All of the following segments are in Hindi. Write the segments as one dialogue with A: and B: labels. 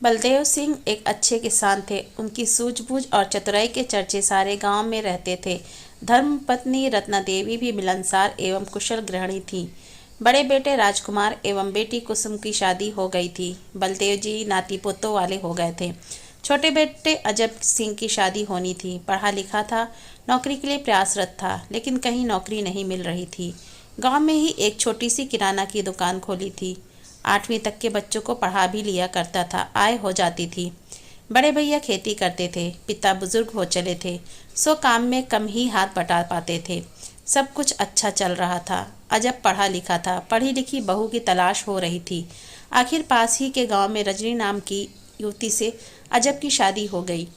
A: बलदेव सिंह एक अच्छे किसान थे। उनकी सूझबूझ और चतुराई के चर्चे सारे गांव में रहते थे। धर्मपत्नी रत्ना देवी भी मिलनसार एवं कुशल गृहिणी थी। बड़े बेटे राजकुमार एवं बेटी कुसुम की शादी हो गई थी। बलदेव जी नाती पोतों वाले हो गए थे। छोटे बेटे अजब सिंह की शादी होनी थी। पढ़ा लिखा था, नौकरी के लिए प्रयासरत था, लेकिन कहीं नौकरी नहीं मिल रही थी। गांव में ही एक छोटी सी किराना की दुकान खोली थी। 8वीं तक के बच्चों को पढ़ा भी लिया करता था, आय हो जाती थी। बड़े भैया खेती करते थे, पिता बुजुर्ग हो चले थे, सो काम में कम ही हाथ बटा पाते थे। सब कुछ अच्छा चल रहा था। अजब पढ़ा लिखा था, पढ़ी लिखी बहू की तलाश हो रही थी। आखिर पास ही के गांव में रजनी नाम की युवती से अजब की शादी हो गई।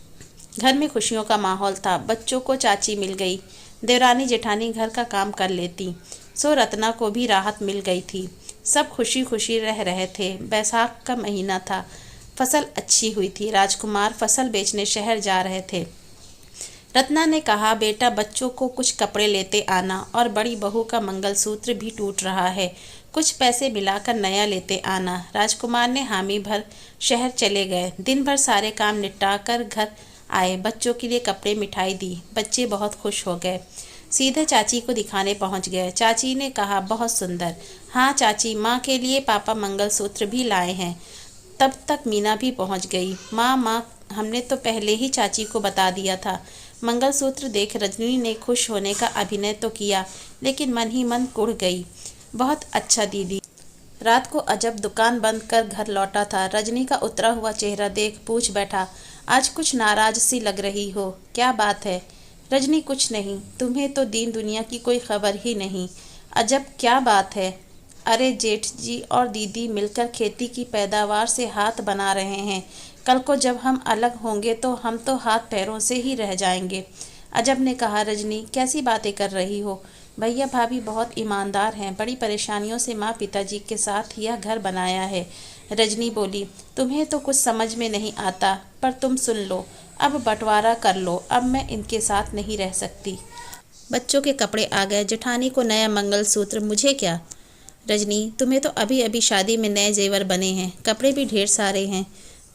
A: घर में खुशियों का माहौल था। बच्चों को चाची मिल गई। देवरानी जेठानी घर का काम कर लेती, सो रत्ना को भी राहत मिल गई थी। सब खुशी खुशी रह रहे थे। बैसाख का महीना था। फसल अच्छी हुई थी। राजकुमार फसल बेचने शहर जा रहे थे। रत्ना ने कहा, बेटा बच्चों को कुछ कपड़े लेते आना, और बड़ी बहू का मंगलसूत्र भी टूट रहा है, कुछ पैसे मिलाकर नया लेते आना। राजकुमार ने हामी भर शहर चले गए। दिन भर सारे काम निपटा कर घर आए। बच्चों के लिए कपड़े मिठाई दी। बच्चे बहुत खुश हो गए। सीधे चाची को दिखाने पहुंच गए। चाची ने कहा, बहुत सुंदर। हाँ चाची, माँ के लिए पापा मंगलसूत्र भी लाए हैं। तब तक मीना भी पहुंच गई। माँ माँ, हमने तो पहले ही चाची को बता दिया था। मंगलसूत्र देख रजनी ने खुश होने का अभिनय तो किया, लेकिन मन ही मन कुढ़ गई। बहुत अच्छा दीदी। रात को अजब दुकान बंद कर घर लौटा था। रजनी का उतरा हुआ चेहरा देख पूछ बैठा, आज कुछ नाराज सी लग रही हो, क्या बात है? रजनी, कुछ नहीं, तुम्हें तो दीन दुनिया की कोई खबर ही नहीं। अजब, क्या बात है? अरे जेठ जी और दीदी मिलकर खेती की पैदावार से हाथ बना रहे हैं। कल को जब हम अलग होंगे तो हम तो हाथ पैरों से ही रह जाएंगे। अजब ने कहा, रजनी कैसी बातें कर रही हो? भैया भाभी बहुत ईमानदार हैं। बड़ी परेशानियों से माँ पिताजी के साथ यह घर बनाया है। रजनी बोली, तुम्हें तो कुछ समझ में नहीं आता, पर तुम सुन लो, अब बंटवारा कर लो। अब मैं इनके साथ नहीं रह सकती। बच्चों के कपड़े आ गए। जेठानी को नया मंगलसूत्र, मुझे क्या? रजनी, तुम्हें तो अभी अभी शादी में नए जेवर बने हैं, कपड़े भी ढेर सारे हैं,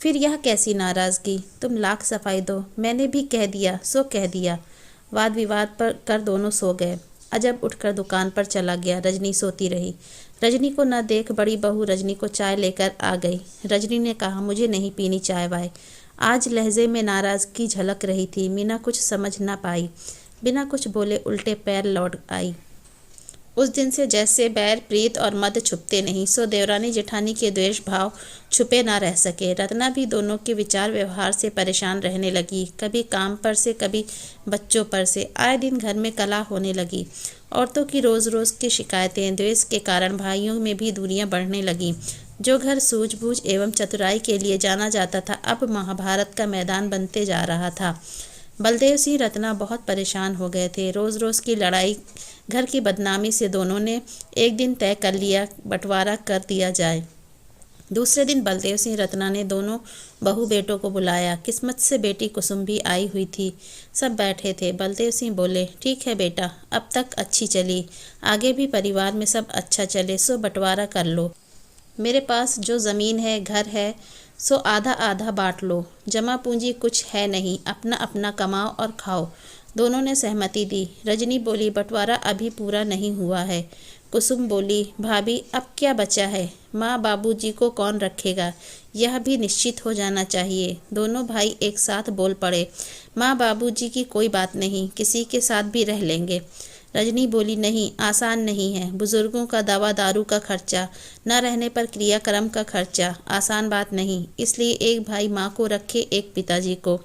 A: फिर यह कैसी नाराज़गी? तुम लाख सफाई दो, मैंने भी कह दिया सो कह दिया। वाद विवाद पर कर दोनों सो गए। अजब उठकर दुकान पर चला गया। रजनी सोती रही। रजनी को न देख बड़ी बहू रजनी को चाय लेकर आ गई। रजनी ने कहा, मुझे नहीं पीनी चाय वाय। आज लहजे में नाराज़गी झलक रही थी। मीना कुछ समझ न पाई, बिना कुछ बोले उल्टे पैर लौट आई। उस दिन से जैसे बैर प्रीत और मद छुपते नहीं, सो देवरानी जेठानी के द्वेष भाव छुपे ना रह सके। रत्ना भी दोनों के विचार व्यवहार से परेशान रहने लगी। कभी काम पर से, कभी बच्चों पर से। आए दिन घर में कलह होने लगी। औरतों की रोज़ रोज़ की शिकायतें, द्वेष के कारण भाइयों में भी दूरियां बढ़ने लगीं। जो घर सूझबूझ एवं चतुराई के लिए जाना जाता था, अब महाभारत का मैदान बनते जा रहा था। बलदेव सिंह रत्ना बहुत परेशान हो गए थे। रोज़ रोज़ की लड़ाई, घर की बदनामी से दोनों ने एक दिन तय कर लिया, बंटवारा कर दिया जाए। दूसरे दिन बलदेव सिंह रत्ना ने दोनों बहू बेटों को बुलाया। किस्मत से बेटी कुसुम भी आई हुई थी। सब बैठे थे। बलदेव सिंह बोले, ठीक है बेटा, अब तक अच्छी चली, आगे भी परिवार में सब अच्छा चले, सो बंटवारा कर लो। मेरे पास जो ज़मीन है, घर है, सो आधा आधा बांट लो। जमा पूंजी कुछ है नहीं, अपना अपना कमाओ और खाओ। दोनों ने सहमति दी। रजनी बोली, बंटवारा अभी पूरा नहीं हुआ है। कुसुम बोली, भाभी अब क्या बचा है? माँ बाबूजी को कौन रखेगा? यह भी निश्चित हो जाना चाहिए। दोनों भाई एक साथ बोल पड़े, माँ बाबूजी की कोई बात नहीं, किसी के साथ भी रह लेंगे। रजनी बोली, नहीं, आसान नहीं है। बुजुर्गों का दवा दारू का खर्चा, न रहने पर क्रियाक्रम का खर्चा, आसान बात नहीं। इसलिए एक भाई माँ को रखे, एक पिताजी को।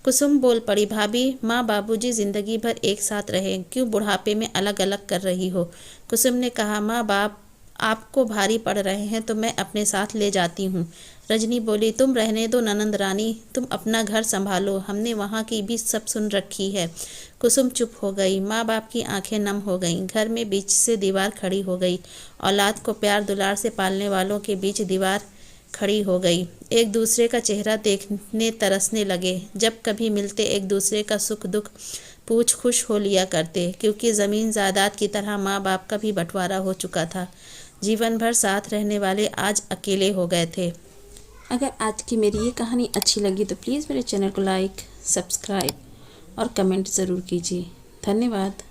A: कुसुम बोल पड़ी, भाभी माँ बाबूजी जिंदगी भर एक साथ रहे, क्यों बुढ़ापे में अलग अलग कर रही हो? कुसुम ने कहा, माँ बाप आपको भारी पड़ रहे हैं तो मैं अपने साथ ले जाती हूँ। रजनी बोली, तुम रहने दो ननंद रानी, तुम अपना घर संभालो, हमने वहाँ की भी सब सुन रखी है। कुसुम चुप हो गई। माँ बाप की आंखें नम हो गईं। घर में बीच से दीवार खड़ी हो गई। औलाद को प्यार दुलार से पालने वालों के बीच दीवार खड़ी हो गई। एक दूसरे का चेहरा देखने तरसने लगे। जब कभी मिलते एक दूसरे का सुख दुख पूछ खुश हो लिया करते, क्योंकि ज़मीन जायदाद की तरह माँ बाप का भी बंटवारा हो चुका था। जीवन भर साथ रहने वाले आज अकेले हो गए थे। अगर आज की मेरी ये कहानी अच्छी लगी तो प्लीज़ मेरे चैनल को लाइक, सब्सक्राइब और कमेंट ज़रूर कीजिए। धन्यवाद।